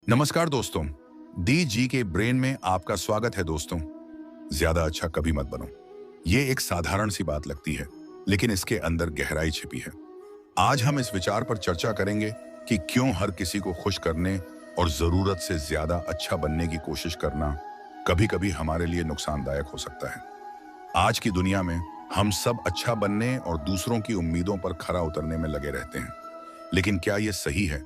नमस्कार दोस्तों। D G के ब्रेन में आपका स्वागत है दोस्तों। ज्यादा अच्छा कभी मत बनो। ये एक साधारण सी बात लगती है, लेकिन इसके अंदर गहराई छिपी है। आज हम इस विचार पर चर्चा करेंगे कि क्यों हर किसी को खुश करने और जरूरत से ज्यादा अच्छा बनने की कोशिश करना कभी-कभी हमारे लिए नुकसानदायक हो सकता है। आज की दुनिया में हम सब अच्छा बनने और दूसरों की उम्मीदों पर खरा उतरने में लगे रहते हैं, लेकिन क्या ये सही है?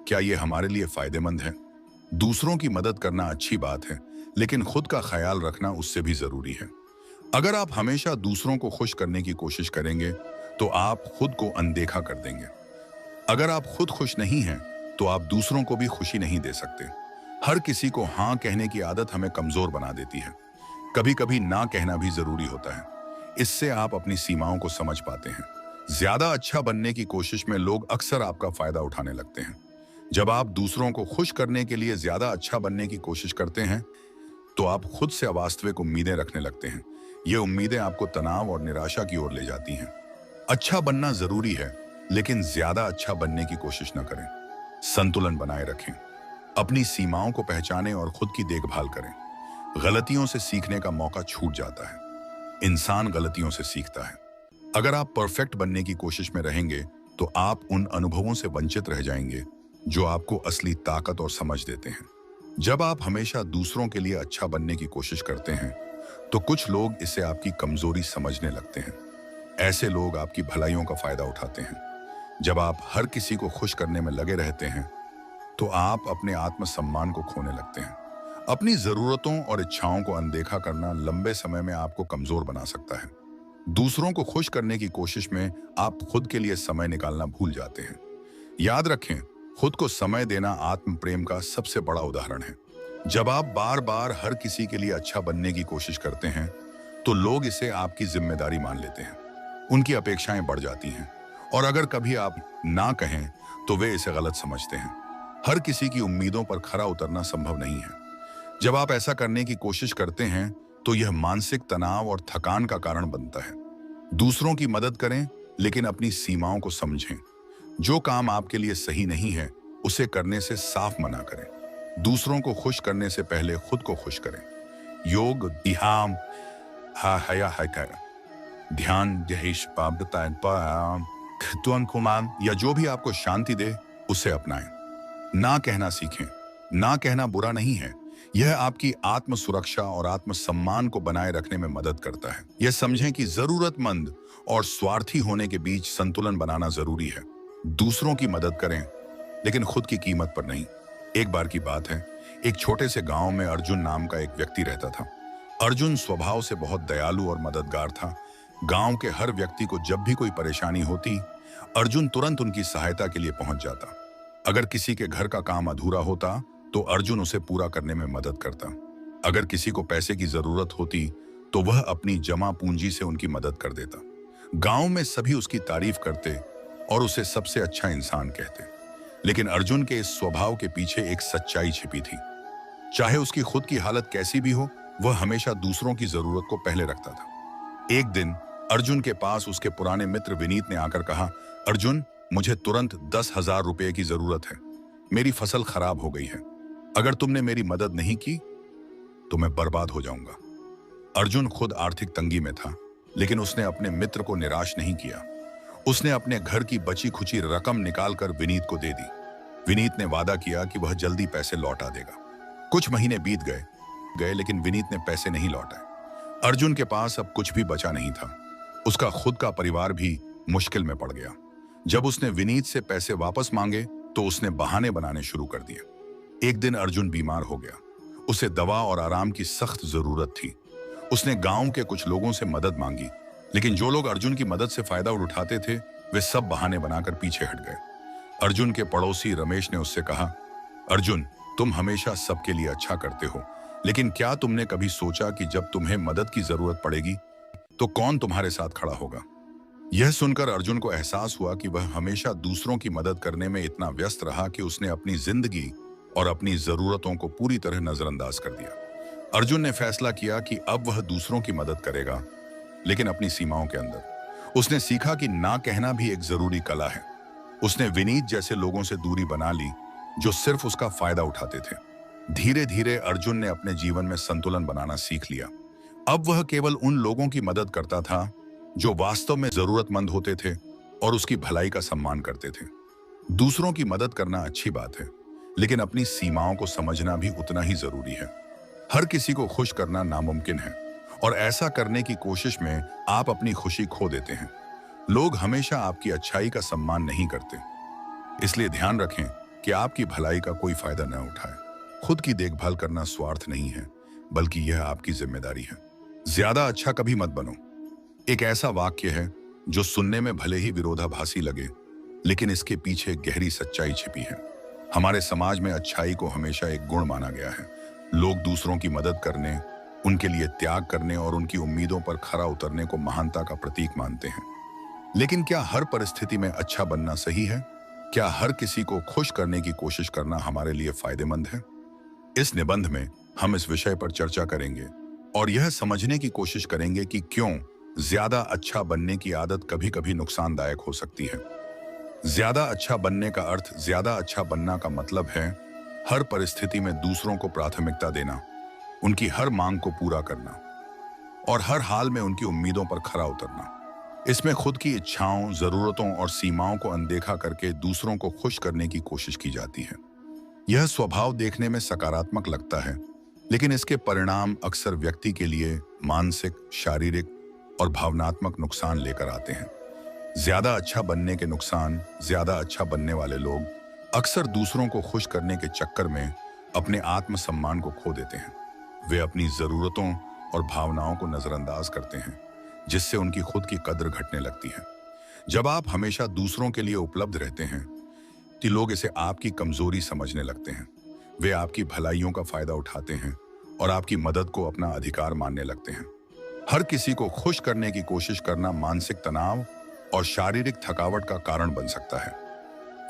क्या ये हमारे लिए फायदेमंद है? दूसरों की मदद करना अच्छी बात है, लेकिन खुद का ख्याल रखना उससे भी जरूरी है। अगर आप हमेशा दूसरों को खुश करने की कोशिश करेंगे, तो आप खुद को अनदेखा कर देंगे। अगर आप खुद खुश नहीं हैं, तो आप दूसरों को भी खुशी नहीं दे सकते। हर किसी को हाँ कहने की आदत हमें कमजोर बना देती है। कभी कभी ना कहना भी जरूरी होता है। इससे आप अपनी सीमाओं को समझ पाते हैं। ज्यादा अच्छा बनने की कोशिश में लोग अक्सर आपका फायदा उठाने लगते हैं। जब आप दूसरों को खुश करने के लिए ज्यादा अच्छा बनने की कोशिश करते हैं, तो आप खुद से अवास्तविक उम्मीदें रखने लगते हैं। ये उम्मीदें आपको तनाव और निराशा की ओर ले जाती हैं। अच्छा बनना जरूरी है, लेकिन ज्यादा अच्छा बनने की कोशिश न करें। संतुलन बनाए रखें। अपनी सीमाओं को पहचानें और खुद की देखभाल करें। गलतियों से सीखने का मौका छूट जाता है। इंसान गलतियों से सीखता है। अगर आप परफेक्ट बनने की कोशिश में रहेंगे, तो आप उन अनुभवों से वंचित रह जाएंगे जो आपको असली ताकत और समझ देते हैं। जब आप हमेशा दूसरों के लिए अच्छा बनने की कोशिश करते हैं, तो कुछ लोग इसे आपकी कमजोरी समझने लगते हैं। ऐसे लोग आपकी भलाइयों का फायदा उठाते हैं। जब आप हर किसी को खुश करने में लगे रहते हैं, तो आप अपने आत्मसम्मान को खोने लगते हैं। अपनी जरूरतों और इच्छाओं को अनदेखा करना लंबे समय में आपको कमजोर बना सकता है। दूसरों को खुश करने की कोशिश में आप खुद के लिए समय निकालना भूल जाते हैं। याद रखें, खुद को समय देना आत्म प्रेम का सबसे बड़ा उदाहरण है। जब आप बार बार हर किसी के लिए अच्छा बनने की कोशिश करते हैं, तो लोग इसे आपकी जिम्मेदारी मान लेते हैं। उनकी अपेक्षाएं बढ़ जाती हैं, और अगर कभी आप ना कहें, तो वे इसे गलत समझते हैं। हर किसी की उम्मीदों पर खरा उतरना संभव नहीं है। जब आप ऐसा करने की कोशिश करते हैं, तो यह मानसिक तनाव और थकान का कारण बनता है। दूसरों की मदद करें, लेकिन अपनी सीमाओं को समझें। जो काम आपके लिए सही नहीं है, उसे करने से साफ मना करें। दूसरों को खुश करने से पहले खुद को खुश करें। योग, ध्यान, ध्यान, या जो भी आपको शांति दे, उसे अपनाएं। ना कहना सीखें। ना कहना बुरा नहीं है। यह आपकी आत्म सुरक्षा और आत्म सम्मान को बनाए रखने में मदद करता है। यह समझें कि जरूरतमंद और स्वार्थी होने के बीच संतुलन बनाना जरूरी है। दूसरों की मदद करें, लेकिन खुद की कीमत पर नहीं। एक बार की बात है, एक छोटे से गांव में अर्जुन नाम का एक व्यक्ति रहता था। अर्जुन स्वभाव से बहुत दयालु और मददगार था। गांव के हर व्यक्ति को जब भी कोई परेशानी होती, अर्जुन तुरंत उनकी सहायता के लिए पहुंच जाता। अगर किसी के घर का काम अधूरा होता, तो अर्जुन उसे पूरा करने में मदद करता। अगर किसी को पैसे की जरूरत होती, तो वह अपनी जमा पूंजी से उनकी मदद कर देता। गांव में सभी उसकी तारीफ करते और उसे सबसे अच्छा इंसान कहते। लेकिन अर्जुन के इस स्वभाव के पीछे एक सच्चाई छिपी थी। चाहे उसकी खुद की हालत कैसी भी हो, वह हमेशा दूसरों की जरूरत को पहले रखता था। एक दिन अर्जुन के पास उसके पुराने मित्र विनीत ने आकर कहा, अर्जुन, मुझे तुरंत 10,000 रुपए की जरूरत है। मेरी फसल खराब हो गई है। अगर तुमने मेरी मदद नहीं की, तो मैं बर्बाद हो जाऊंगा। अर्जुन खुद आर्थिक तंगी में था, लेकिन उसने अपने मित्र को निराश नहीं किया। उसने अपने घर की बची खुची रकम निकालकर विनीत को दे दी। विनीत ने वादा किया कि वह जल्दी पैसे लौटा देगा। कुछ महीने बीत गए, लेकिन विनीत ने पैसे नहीं लौटाए। अर्जुन के पास अब कुछ भी बचा नहीं था। उसका खुद का परिवार भी मुश्किल में पड़ गया। जब उसने विनीत से पैसे वापस मांगे, तो उसने बहाने बनाने शुरू कर दिए। एक दिन अर्जुन बीमार हो गया। उसे दवा और आराम की सख्त जरूरत थी। उसने गांव के कुछ लोगों से मदद मांगी, लेकिन जो लोग अर्जुन की मदद से फायदा उठाते थे, वे सब बहाने बनाकर पीछे हट गए। अर्जुन के पड़ोसी रमेश ने उससे कहा, अर्जुन, तुम हमेशा सबके लिए अच्छा करते हो, लेकिन क्या तुमने कभी सोचा कि जब तुम्हें मदद की जरूरत पड़ेगी, तो कौन तुम्हारे साथ खड़ा होगा? यह सुनकर अर्जुन को एहसास हुआ कि वह हमेशा दूसरों की मदद करने में इतना व्यस्त रहा कि उसने अपनी जिंदगी और अपनी जरूरतों को पूरी तरह नजरअंदाज कर दिया। अर्जुन ने फैसला किया कि अब वह दूसरों की मदद करेगा, लेकिन अपनी सीमाओं के अंदर। उसने सीखा कि ना कहना भी एक जरूरी कला है। उसने विनीत जैसे लोगों से दूरी बना ली, जो सिर्फ उसका फायदा उठाते थे। धीरे धीरे अर्जुन ने अपने जीवन में संतुलन बनाना सीख लिया। अब वह केवल उन लोगों की मदद करता था जो वास्तव में जरूरतमंद होते थे और उसकी भलाई का सम्मान करते थे। दूसरों की मदद करना अच्छी बात है, लेकिन अपनी सीमाओं को समझना भी उतना ही जरूरी है। हर किसी को खुश करना नामुमकिन है, और ऐसा करने की कोशिश में आप अपनी खुशी खो देते हैं। लोग हमेशा आपकी अच्छाई का सम्मान नहीं करते, इसलिए ध्यान रखें कि आपकी भलाई का कोई फायदा न उठाए। खुद की देखभाल करना स्वार्थ नहीं है, बल्कि यह आपकी जिम्मेदारी है। ज्यादा अच्छा कभी मत बनो एक ऐसा वाक्य है जो सुनने में भले ही विरोधाभासी लगे, लेकिन इसके पीछे गहरी सच्चाई छिपी है। हमारे समाज में अच्छाई को हमेशा एक गुण माना गया है। लोग दूसरों की मदद करने, उनके लिए त्याग करने और उनकी उम्मीदों पर खरा उतरने को महानता का प्रतीक मानते हैं। लेकिन क्या हर परिस्थिति में अच्छा बनना सही है? क्या हर किसी को खुश करने की कोशिश करना हमारे लिए फायदेमंद है? इस निबंध में हम इस विषय पर चर्चा करेंगे और यह समझने की कोशिश करेंगे कि क्यों ज्यादा अच्छा बनने की आदत कभी-कभी नुकसानदायक हो सकती है। ज्यादा अच्छा बनने का अर्थ, ज्यादा अच्छा बनना का मतलब है हर परिस्थिति में दूसरों को प्राथमिकता देना, उनकी हर मांग को पूरा करना और हर हाल में उनकी उम्मीदों पर खरा उतरना। इसमें खुद की इच्छाओं, जरूरतों और सीमाओं को अनदेखा करके दूसरों को खुश करने की कोशिश की जाती है। यह स्वभाव देखने में सकारात्मक लगता है, लेकिन इसके परिणाम अक्सर व्यक्ति के लिए मानसिक, शारीरिक और भावनात्मक नुकसान लेकर आते हैं। ज्यादा अच्छा बनने के नुकसान। ज्यादा अच्छा बनने वाले लोग अक्सर दूसरों को खुश करने के चक्कर में अपने आत्मसम्मान को खो देते हैं। वे अपनी जरूरतों और भावनाओं को नजरअंदाज करते हैं, जिससे उनकी खुद की कद्र घटने लगती है। जब आप हमेशा दूसरों के लिए उपलब्ध रहते हैं, तो लोग इसे आपकी कमजोरी समझने लगते हैं। वे आपकी भलाइयों का फायदा उठाते हैं और आपकी मदद को अपना अधिकार मानने लगते हैं। हर किसी को खुश करने की कोशिश करना मानसिक तनाव और शारीरिक थकावट का कारण बन सकता है।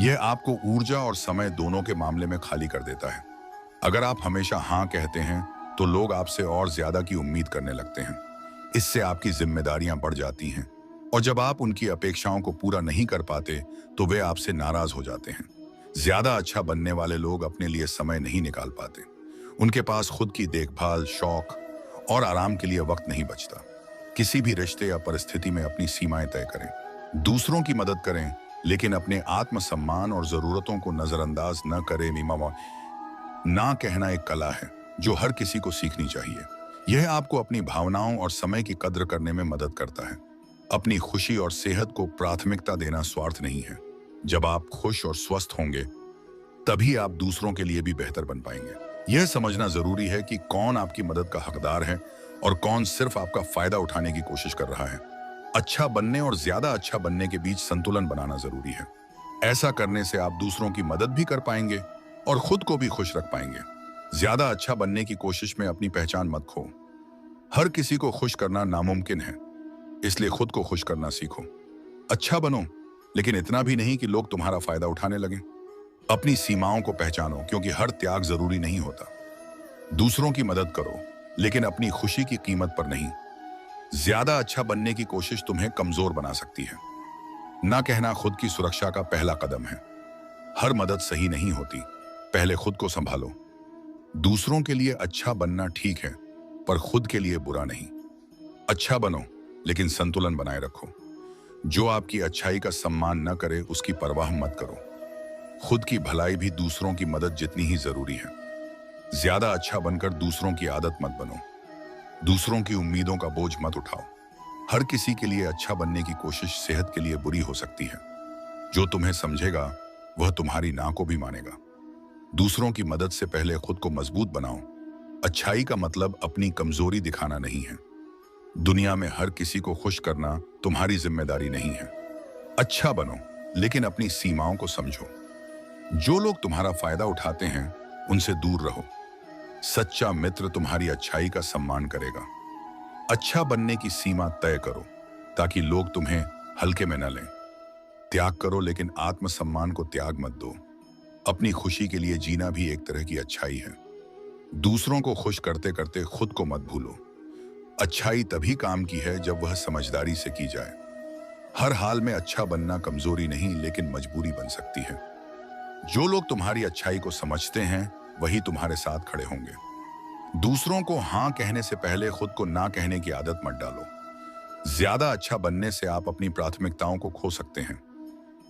यह आपको ऊर्जा और समय दोनों के मामले में खाली कर देता है। अगर आप हमेशा हाँ कहते हैं, तो लोग आपसे और ज्यादा की उम्मीद करने लगते हैं। इससे आपकी जिम्मेदारियां बढ़ जाती हैं, और जब आप उनकी अपेक्षाओं को पूरा नहीं कर पाते, तो वे आपसे नाराज हो जाते हैं। ज्यादा अच्छा बनने वाले लोग अपने लिए समय नहीं निकाल पाते। उनके पास खुद की देखभाल, शौक और आराम के लिए वक्त नहीं बचता। किसी भी रिश्ते या परिस्थिति में अपनी सीमाएं तय करें। दूसरों की मदद करें, लेकिन अपने आत्मसम्मान और जरूरतों को नजरअंदाज न करें। ना कहना एक कला है जो हर किसी को सीखनी चाहिए। यह आपको अपनी भावनाओं और समय की कद्र करने में मदद करता है। अपनी खुशी और सेहत को प्राथमिकता देना स्वार्थ नहीं है। जब आप खुश और स्वस्थ होंगे, तभी आप दूसरों के लिए भी बेहतर बन पाएंगे। यह समझना जरूरी है कि कौन आपकी मदद का हकदार है और कौन सिर्फ आपका फायदा उठाने की कोशिश कर रहा है। अच्छा बनने और ज्यादा अच्छा बनने के बीच संतुलन बनाना जरूरी है। ऐसा करने से आप दूसरों की मदद भी कर पाएंगे और खुद को भी खुश रख पाएंगे। ज्यादा अच्छा बनने की कोशिश में अपनी पहचान मत खो। हर किसी को खुश करना नामुमकिन है, इसलिए खुद को खुश करना सीखो। अच्छा बनो, लेकिन इतना भी नहीं कि लोग तुम्हारा फायदा उठाने लगें। अपनी सीमाओं को पहचानो, क्योंकि हर त्याग जरूरी नहीं होता। दूसरों की मदद करो, लेकिन अपनी खुशी की कीमत पर नहीं। ज्यादा अच्छा बनने की कोशिश तुम्हें कमजोर बना सकती है। ना कहना खुद की सुरक्षा का पहला कदम है। हर मदद सही नहीं होती, पहले खुद को संभालो। दूसरों के लिए अच्छा बनना ठीक है, पर खुद के लिए बुरा नहीं। अच्छा बनो, लेकिन संतुलन बनाए रखो। जो आपकी अच्छाई का सम्मान न करे, उसकी परवाह मत करो। खुद की भलाई भी दूसरों की मदद जितनी ही जरूरी है। ज्यादा अच्छा बनकर दूसरों की आदत मत बनो। दूसरों की उम्मीदों का बोझ मत उठाओ। हर किसी के लिए अच्छा बनने की कोशिश सेहत के लिए बुरी हो सकती है। जो तुम्हें समझेगा, वह तुम्हारी ना को भी मानेगा। दूसरों की मदद से पहले खुद को मजबूत बनाओ। अच्छाई का मतलब अपनी कमजोरी दिखाना नहीं है। दुनिया में हर किसी को खुश करना तुम्हारी जिम्मेदारी नहीं है। अच्छा बनो, लेकिन अपनी सीमाओं को समझो। जो लोग तुम्हारा फायदा उठाते हैं, उनसे दूर रहो। सच्चा मित्र तुम्हारी अच्छाई का सम्मान करेगा। अच्छा बनने की सीमा तय करो, ताकि लोग तुम्हें हल्के में न लें। त्याग करो, लेकिन आत्मसम्मान को त्याग मत दो। अपनी खुशी के लिए जीना भी एक तरह की अच्छाई है। दूसरों को खुश करते करते खुद को मत भूलो। अच्छाई तभी काम की है जब वह समझदारी से की जाए। हर हाल में अच्छा बनना कमजोरी नहीं, लेकिन मजबूरी बन सकती है। जो लोग तुम्हारी अच्छाई को समझते हैं वही तुम्हारे साथ खड़े होंगे। दूसरों को हाँ कहने से पहले खुद को ना कहने की आदत मत डालो। ज्यादा अच्छा बनने से आप अपनी प्राथमिकताओं को खो सकते हैं।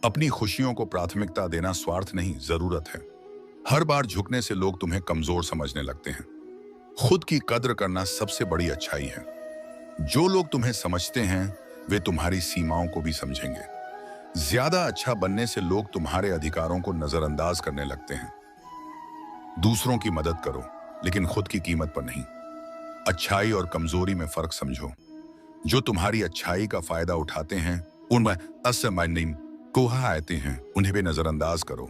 अपनी खुशियों को प्राथमिकता देना स्वार्थ नहीं, जरूरत है। हर बार झुकने से लोग तुम्हें कमजोर समझने लगते हैं। खुद की कद्र करना सबसे बड़ी अच्छाई है। जो लोग तुम्हें समझते हैं वे तुम्हारी सीमाओं को भी समझेंगे। ज्यादा अच्छा बनने से लोग तुम्हारे अधिकारों को नजरअंदाज करने लगते हैं। दूसरों की मदद करो, लेकिन खुद की कीमत पर नहीं। अच्छाई और कमजोरी में फर्क समझो। जो तुम्हारी अच्छाई का फायदा उठाते हैं उनमें असमान्य कोहा आते हैं, उन्हें भी नजरअंदाज करो।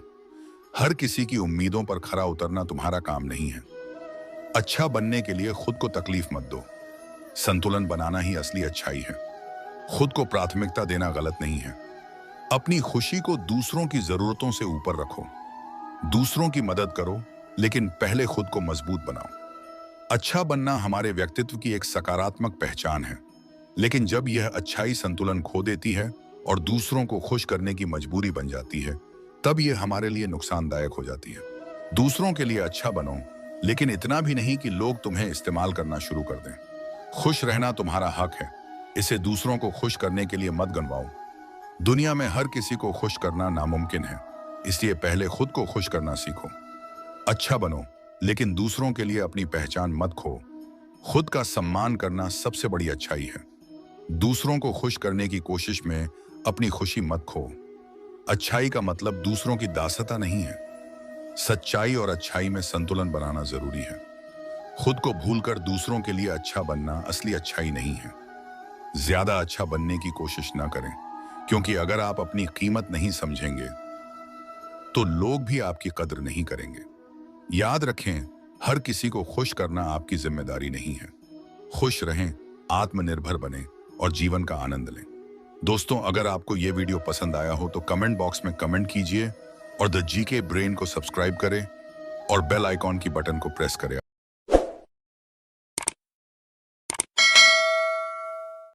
हर किसी की उम्मीदों पर खरा उतरना तुम्हारा काम नहीं है। अच्छा बनने के लिए खुद को तकलीफ मत दो। संतुलन बनाना ही असली अच्छाई है। खुद को प्राथमिकता देना गलत नहीं है। अपनी खुशी को दूसरों की जरूरतों से ऊपर रखो। दूसरों की मदद करो, लेकिन पहले खुद को मजबूत बनाओ। अच्छा बनना हमारे व्यक्तित्व की एक सकारात्मक पहचान है, लेकिन जब यह अच्छाई संतुलन खो देती है और दूसरों को खुश करने की मजबूरी बन जाती है, तब यह हमारे लिए नुकसानदायक हो जाती है। दूसरों के लिए अच्छा बनो, लेकिन इतना भी नहीं कि लोग तुम्हें इस्तेमाल करना शुरू कर दें। खुश रहना तुम्हारा हक है, इसे दूसरों को खुश करने के लिए मत गंवाओ। दुनिया में हर किसी को खुश करना नामुमकिन है, इसलिए पहले खुद को खुश करना सीखो। अच्छा बनो, लेकिन दूसरों के लिए अपनी पहचान मत खो। खुद का सम्मान करना सबसे बड़ी अच्छाई है। दूसरों को खुश करने की कोशिश में अपनी खुशी मत खो। अच्छाई का मतलब दूसरों की दासता नहीं है। सच्चाई और अच्छाई में संतुलन बनाना जरूरी है। खुद को भूलकर दूसरों के लिए अच्छा बनना असली अच्छाई नहीं है। ज्यादा अच्छा बनने की कोशिश ना करें, क्योंकि अगर आप अपनी कीमत नहीं समझेंगे तो लोग भी आपकी कद्र नहीं करेंगे। याद रखें, हर किसी को खुश करना आपकी जिम्मेदारी नहीं है। खुश रहें, आत्मनिर्भर बनें और जीवन का आनंद लें। दोस्तों, अगर आपको यह वीडियो पसंद आया हो तो कमेंट बॉक्स में कमेंट कीजिए और द जीके ब्रेन को सब्सक्राइब करें और बेल आइकॉन की बटन को प्रेस करें।